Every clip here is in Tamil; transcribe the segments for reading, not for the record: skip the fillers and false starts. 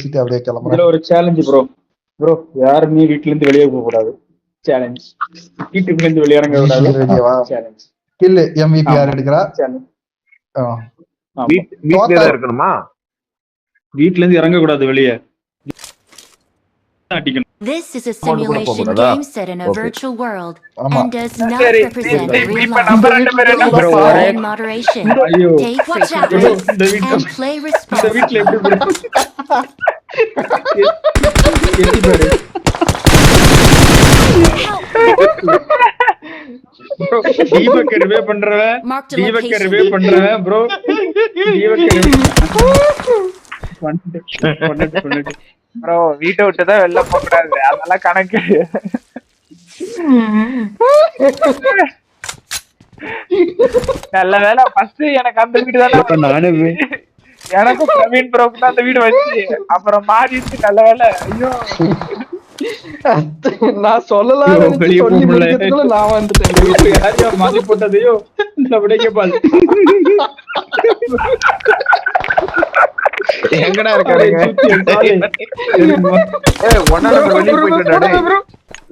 பேசிட்டு அப்படியே இதுல கிளம்புறேன். ஒரு சேலஞ்சு ப்ரோ யாருமே வீட்டுல இருந்து வெளியே போக கூடாது. சேலஞ்ச். வீட்டுக்குள்ள இருந்து வெளியிறங்க வீட்டுல கூடாது. இருந்து வெளியவா? சேலஞ்ச். இல்ல MVP யார் எடுக்கிறா? சேலஞ்ச். வீட்ல தான் இருக்கணுமா? வீட்டுல இருந்து இறங்க கூடாது வெளியே. This is a simulation game set in a virtual world and does not represent real life. Play in moderation. Take precautions and play responsibly. Deepak ரிவே பண்றவன் ப்ரோ. ப்ரோ வீட்டை விட்டுதான் வெளில போக கூடாது, அதெல்லாம் கணக்கு. நல்ல வேலை ஃபர்ஸ்ட் எனக்கு அந்த வீடு தானே, எனக்கும் பிரவீன் ப்ரோக்கு தான் அந்த வீடு வச்சு, அப்புறம் மாறிடுச்சு. நல்ல வேலை. ஐயோ நான் சொல்லலாம் நான் வந்துட்டேன். மாறி போட்டதையோ விடைக்கப்பால் எங்கடா இருக்காரு?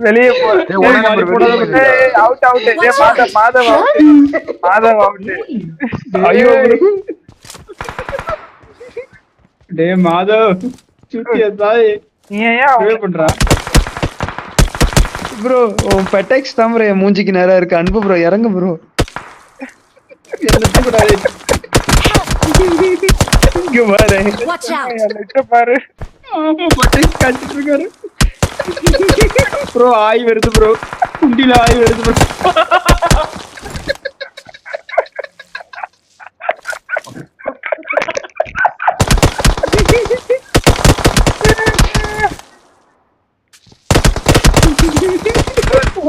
வெளியே அவுட் அவுட். மாதவ் அவுட். ஐயோ டே மாதவ் சுத்தியா தாய் நீ ஏன் பண்றா ப்ரோ? பெட்டெக்ஸ் தான் ப்ரோ என் மூஞ்சிக்கு நேரா இருக்கு. அன்பு ப்ரோ இறங்கு ப்ரோ. இங்க பாரு பாரு. ப்ரோ ஆய் வருது ப்ரோ, குண்டில ஆய் வருது ப்ரோ.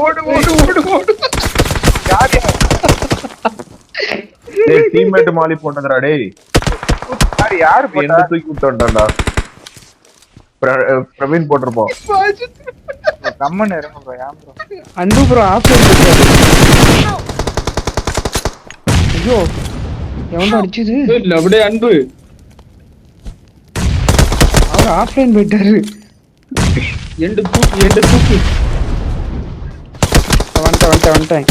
ஓடு ஓடு ஓடு ஓடு. டீம்மேட் மாலி போட்டதுடா டேய். யாரு என்ன தூக்கி விட்டான்டா? பிரவீன் போட்டிருப்போம். கம்மன் இருங்க ப்ரோ. ஏன் ப்ரோ? அன்பு ப்ரோ ஆஃப்லைன். ஐயோ எவன்டா அடிச்சது? இல்ல அப்படியே அன்பு அவர் ஆஃப்லைன் போயிட்டாரு. எண்டு தூக்கு. வந்துட்டேன்.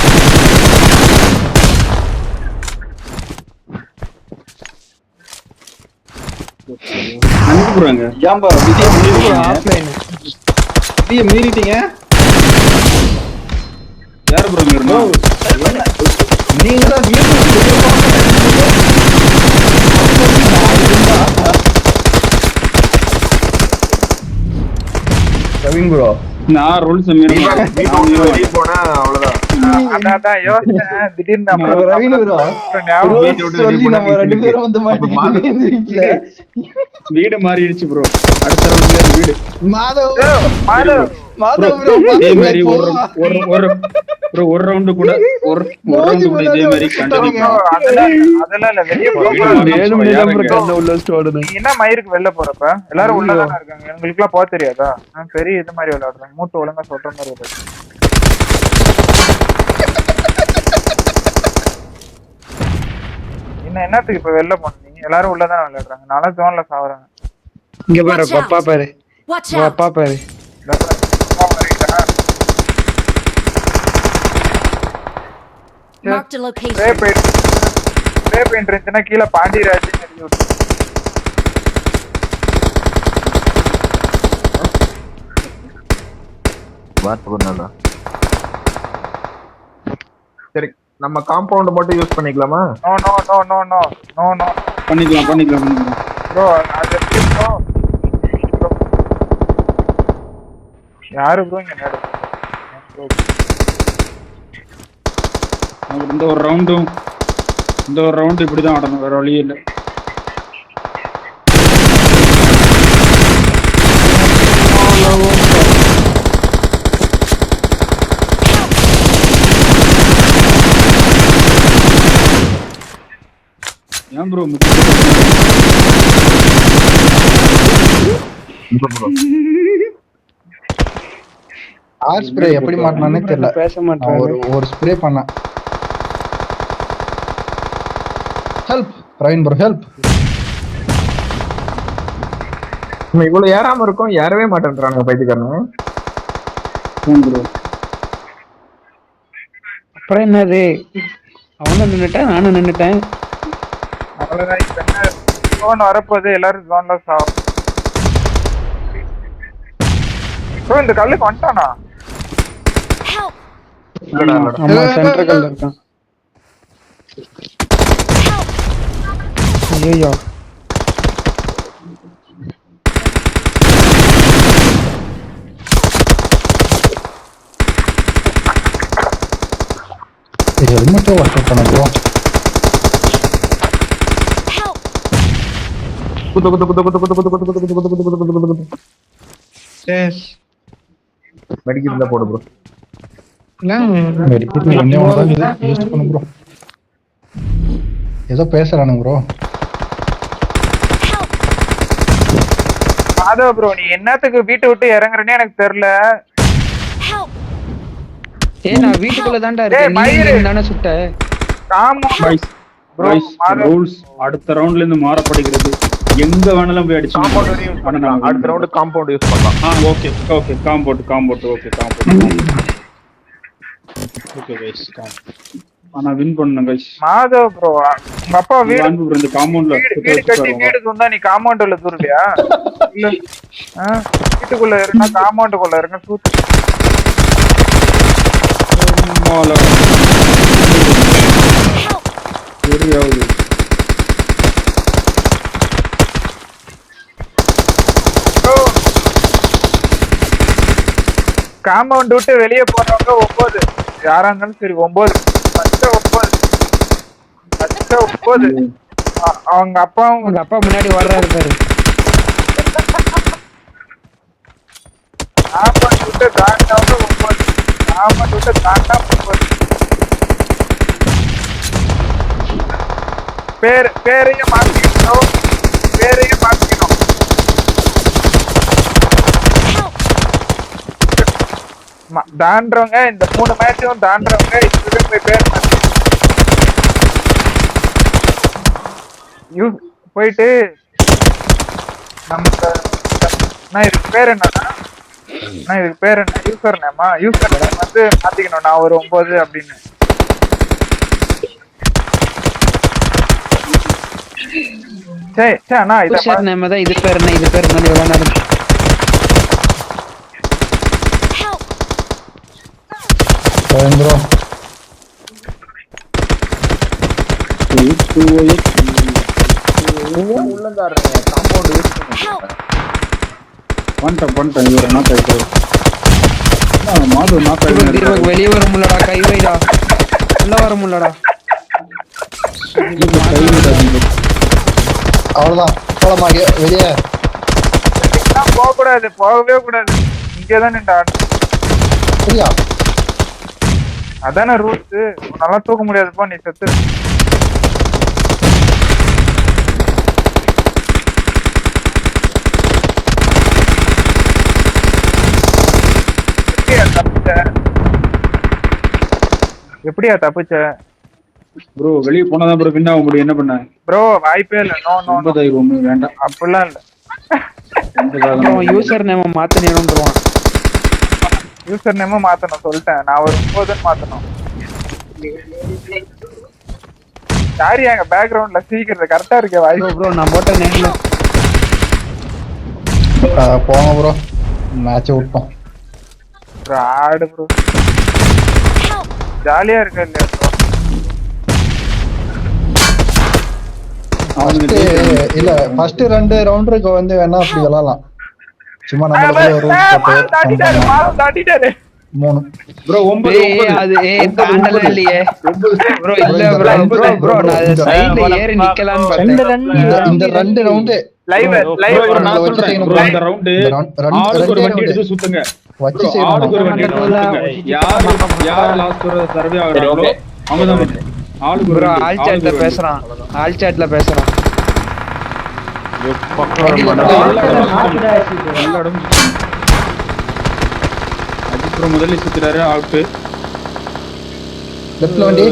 அனுப்புறாங்க. ஏன்பா விதியை மீறிட்டீங்க? யாரு ப்ரோ மீறணும்? நீங்க தான் பிரவீன் ப்ரோ, நான் ரூல்ஸ் மீறணும். போனா அவ்வளவுதான். அதான் யோசிச்சேன் திடீர்னு. வீடு மாறிடுச்சு ப்ரோ. அடுத்த ரவுண்ட்ல வீடு இதே மாதிரி ஒரு ரவுண்டு கூட இதே மாதிரி என்ன மயிருக்கு வெளில போறப்ப எல்லாரும் உள்ளதானே இருக்காங்க. எங்களுக்கு எல்லாம் போக தெரியாதா? பெரிய இது மாதிரி விளையாடுறேன். மூட்டு ஒழுங்கா சொல்ற மாதிரி விளையாடுறேன். என்னத்துக்கு இப்ப வெளில போனீங்க? எல்லாரும் உள்ளதான் விளையாடுறாங்க. நானும் ஜோன்ல சாவறாங்க. இங்க பாரு பப்பா பாரு. பப்பா பாரு. Marked a location. Spray paint இருந்துச்சுன்னா கீழே பாண்டிராஜ் எழுதி விட்டு. சரி, நம்ம காம்பவுண்ட் மட்டும் யூஸ் பண்ணிக்கலாமா? No no no no no no no பண்ணிக்கலாம் ப்ரோ. அது எப்படி ப்ரோ? யாரு ப்ரோ இங்க நடு? இந்த ஒரு ரவுண்டு இப்படிதான் ஆடணும், வேற வழியே இல்லை. ஏன் ப்ரோ ஆர் ஸ்ப்ரே எப்படி மாட்டனானே தெரியல. பேச மாட்டேன். ஒரு ஸ்ப்ரே பண்ண. Help Praveen bro, help. நம்ம இவ்வளவு ஏறாம இருக்கோம், ஏறவே மாட்டேன்றானுங்க பைத்தியக்காரனுங்க. ப்ரோ அப்புறம் என்னது, அவனும் நின்னுட்டேன் நானும் நின்னுட்டேன். அவ்வளவுதான். இப்ப என்ன ஜோன் வரப்போகுது, எல்லாரும் ஜோன்ல சாவும். ப்ரோ இந்த கல்லுக்கு வந்துட்டானா? Help! இல்லடா, இல்லடா. ஆமா சென்டர் கல்ல இருக்கான். ஐயோ ஹெல்மெட்டோ ஒர்க் பண்ண ப்ரோ. Help! குத்து குத்து குத்து குத்து குத்து குத்து குத்து குத்து குத்து குத்து குத்து குத்து குத்து. மெடிக்கல் தான் போடு ப்ரோ. மெடிக்கல் ஒண்ணே ஒன்று தான் யூஸ் பண்ண ப்ரோ. ஏதோ பேசுறானுங்க ப்ரோ. மாதவ ப்ரோ நீ என்னத்துக்கு வீட்டை விட்டு இறங்குறேன்னு எனக்கு தெரியல. Help! ஏய் நான் வீட்டுக்குள்ள தான்டா இருக்கேன், நீ மயிரு. எங்க தானே சுட்ட? ஆமா ப்ரோ. ரூல்ஸ் அடுத்த ரவுண்ட்ல இருந்து மாறப்படுகிறது. எங்க வேணாலும் போய் அடிச்சு காம்பவுண்ட் வரையும் யூஸ் பண்ணலாம். அடுத்த ரவுண்டு காம்பவுண்ட் யூஸ் பண்ணலாம். Okay okay compound okay compound okay guys. ஆனா வின் பண்ணனும் கைஸ். மாதவ ப்ரோ உங்க அப்பா வீடு வாங்க ப்ரோ இந்த காம்பவுண்ட்ல வீடு கட்டி வீடு சொந்தா நீ காம்பவுண்ட்ல தூரலையா? இல்ல வீட்டுக்குள்ள இருந்தா காம்பவுண்டுக்குள்ள இருங்க சூத்து. மால சரியாவுது. காம்பவுண்ட் விட்டு வெளியே போறவங்க 9 யாரா இருந்தாலும் சரி 9 9 அவங்க அப்பாவும் உங்க அப்பா முன்னாடி வர்றாரு பாரு. காம்பவுண்ட் விட்டு தாண்டவங்க 9 காம்பவுண்ட் விட்டு தாண்டா 9 பேரையும் மாத்திக்கணும். தாண்டவங்க இந்த 3 மேட்சும் தாண்டவங்க இப்பவே போய் பேர் போயிட்டு நம்ம இதுக்கு பேர் என்னன்னா இதுக்கு பேர் என்ன யூசர் நேம் வந்து மாத்திக்கணும். நான் ஒரு 9 அப்படின்னு. சரி சரி அண்ணா யூசர் நேம் தான் இது பேர் என்ன, இது பேர் என்ன எவ்வளவு நேரம்? ப்ரோ உள்ளந்தாருங்க காம்பவுண்ட் யூஸ் பண்ணிட்டேன் இவர நாக் ஆயிட்டு. மாது நாக் ஆயிட்டு. தீபக் வெளியே வர முடியலடா, கை வைடா. உள்ள வர முடியலடா. அவ்வளவுதான் போலாமா வெளியே? போக கூடாது, போகவே கூடாது. இங்கேதான் நின்று சரியா? அதானே ரூல்ஸ். நல்லா தூக்க முடியாதுப்பா, நீ செத்து. எப்படியா தப்பிச்ச ப்ரோ? வெளிய போனாதான் ப்ரோ வின் ஆக முடியும். என்ன பண்ண ப்ரோ? வாய்ப்பே இல்ல. நோ நோ 9 வேண்டாம். அப்படிலாம் இல்ல. யூசர் நேம் மாத்தணும்ன்றான். யூசர் நேம் மாத்தணும் சொல்லிட்டேன். நான் ஒரு 9 மாத்தணும். யாரு எங்க பேக்ரவுண்ட்ல சீக்கிரம் கரெக்டா இருக்க வாய்ப்பு. ப்ரோ நான் போட்ட நேம்ல போங்க ப்ரோ, மேட்சை விட்டோம். ஆடு ப்ரோ ஜாலியா இருக்க இல்லையா ப்ரோ? இல்ல ஃபர்ஸ்ட் 2 ரவுண்டருக்கு வந்து வேணா அப்படி விளையாடலாம். சும்மா நம்ம தாண்டிட்டாரு 3 ப்ரோ 9 அது தாண்டல இல்லையே ப்ரோ. இல்ல ப்ரோ நான் சைடுல ஏறி நிக்கலாம்னு பார்த்தேன். இந்த 2 ரவுண்ட் லைவ் நான் சொல்றேன் ப்ரோ. இந்த ரவுண்ட் ஆளுக்கு ஒரு வண்டி எடுத்து சுத்துங்க. வச்சு ஆளுக்கு ஒரு வண்டி எடுத்து சுத்துங்க. யார் லாஸ்ட் ஒரு சர்வே ஆகுறாங்களோ அவங்க தான் ஆளுக்கு ஒரு ப்ரோ. ஆல் சாட்ல பேசுறான், ஆல் சாட்ல பேசுறான். அஜித் முதல்ல சுத்துறாரு அவுட். லெஃப்ட்ல வண்டி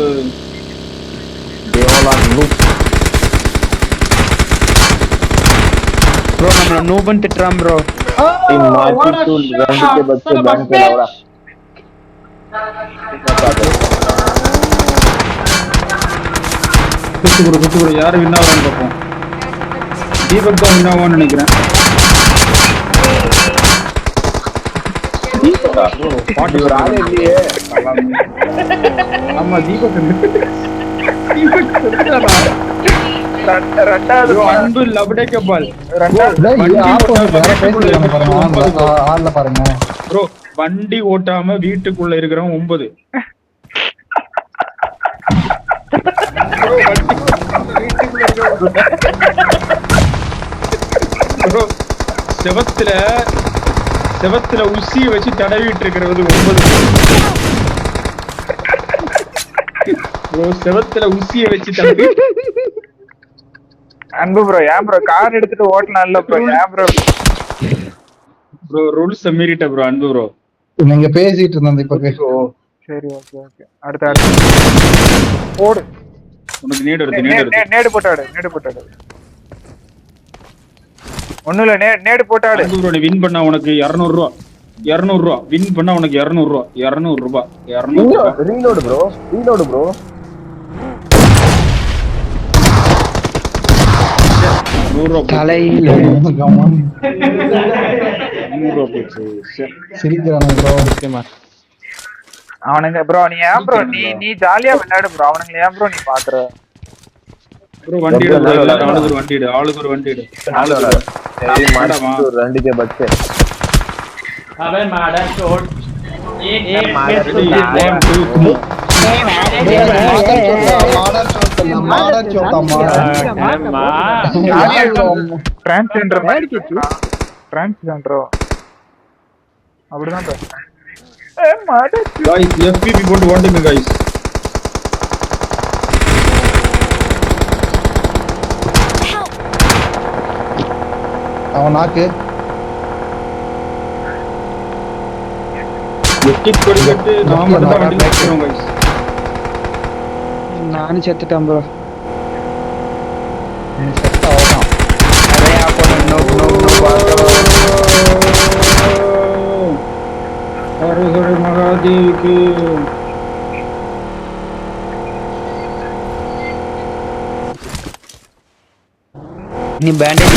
ப்ரோ நம்மள நூபன் திட்டுறான் ப்ரோ. குத்து ப்ரோ யாரு வின் ஆவான்னு பார்ப்போம். தீபக் தான் வின் ஆவான்னு நினைக்கிறேன். பாட்டு ஒரு ஆளே இல்லையே. ஆமா தீபக் ரெண்டாவது அன்பு லபடேக்க பால் பாருங்க ப்ரோ. வண்டி ஓட்டாம வீட்டுக்குள்ள இருக்கிறவன் 9. ப்ரோ செவத்துல உசிய வச்சு தடவிட்டு இருக்கிறது 9. ப்ரோ செவத்துல உசிய வச்சு தடவி. அன்பு ப்ரோ ஏன் ப்ரோ கார் எடுத்துட்டு ஓட்டலாம்ல ப்ரோ ஏன் ப்ரோ ப்ரோ ரூல்ஸ் மீறிட்ட ப்ரோ. அன்பு ப்ரோ நீங்க பேசிட்டு இருந்தது இப்ப சரி ஓகே ஓகே அடுத்த ஓடு. உனக்கு நேடு எடுத்து நேடு போட்டாடு ஒண்ணும் இல்ல நேடு போட்டாடு. அன்பு ப்ரோ நீ வின் பண்ணா உனக்கு 200 ரூபா. 200 ரூபா வின் பண்ணா உனக்கு 200 ரூபா. 200 ரூபாய். 200 ரூபாய். Reload bro. தலையில சிரிக்கிறானு ப்ரோ. அவனுங்க ப்ரோ நீ ஏன் ப்ரோ நீ ஜாலியா விளையாடு ப்ரோ. அவனுங்க ஏன் ப்ரோ நீ பாக்குற ப்ரோ வண்டி எடு ப்ரோ. ஆளுக்கு ஒரு வண்டி எடு. ஆளுக்கு ஒரு வண்டி எடு. ஒரு 2 பஸ் அவன் மாடா ஷோட் டிரான்ஸ்ஜெண்டரோ அப்படிதான் गाइस FPP போட்டு ஓடுங்க गाइस. அவன் நாக்கு எட்டிக் கொடிட்டு நாம மட்டும் வண்டி நிறுத்துறோம் गाइस. நானும் செத்துட்டேன் ப்ரோ. செட் ஆகலாம். நிறைய நோ हर हर महादेव की. நீ பேண்டேஜ்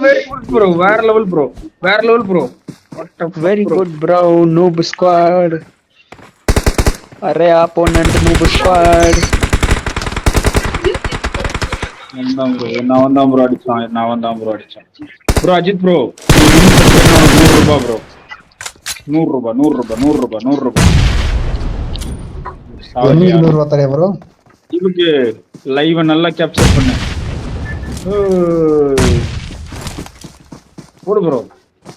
very good bro. வேற level bro. Very good bro. Noob squad. Array opponent noob squad. நான் தான் ப்ரோ அடிச்சான். ப்ரோ அஜித் ப்ரோ 100 ரூபாய் ப்ரோ. 100 ரூபாய். என்னைக்கு 100 ரூபா தரே ப்ரோ. இதுக்கு லைவ் நல்லா கேப்சர் பண்ணு. போடு ப்ரோ.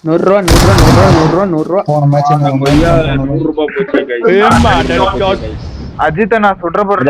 100 ரூபா. போன மேட்ச் 100 ரூபாய் போச்சு. அஜித் நான் சுடுற போறேன்.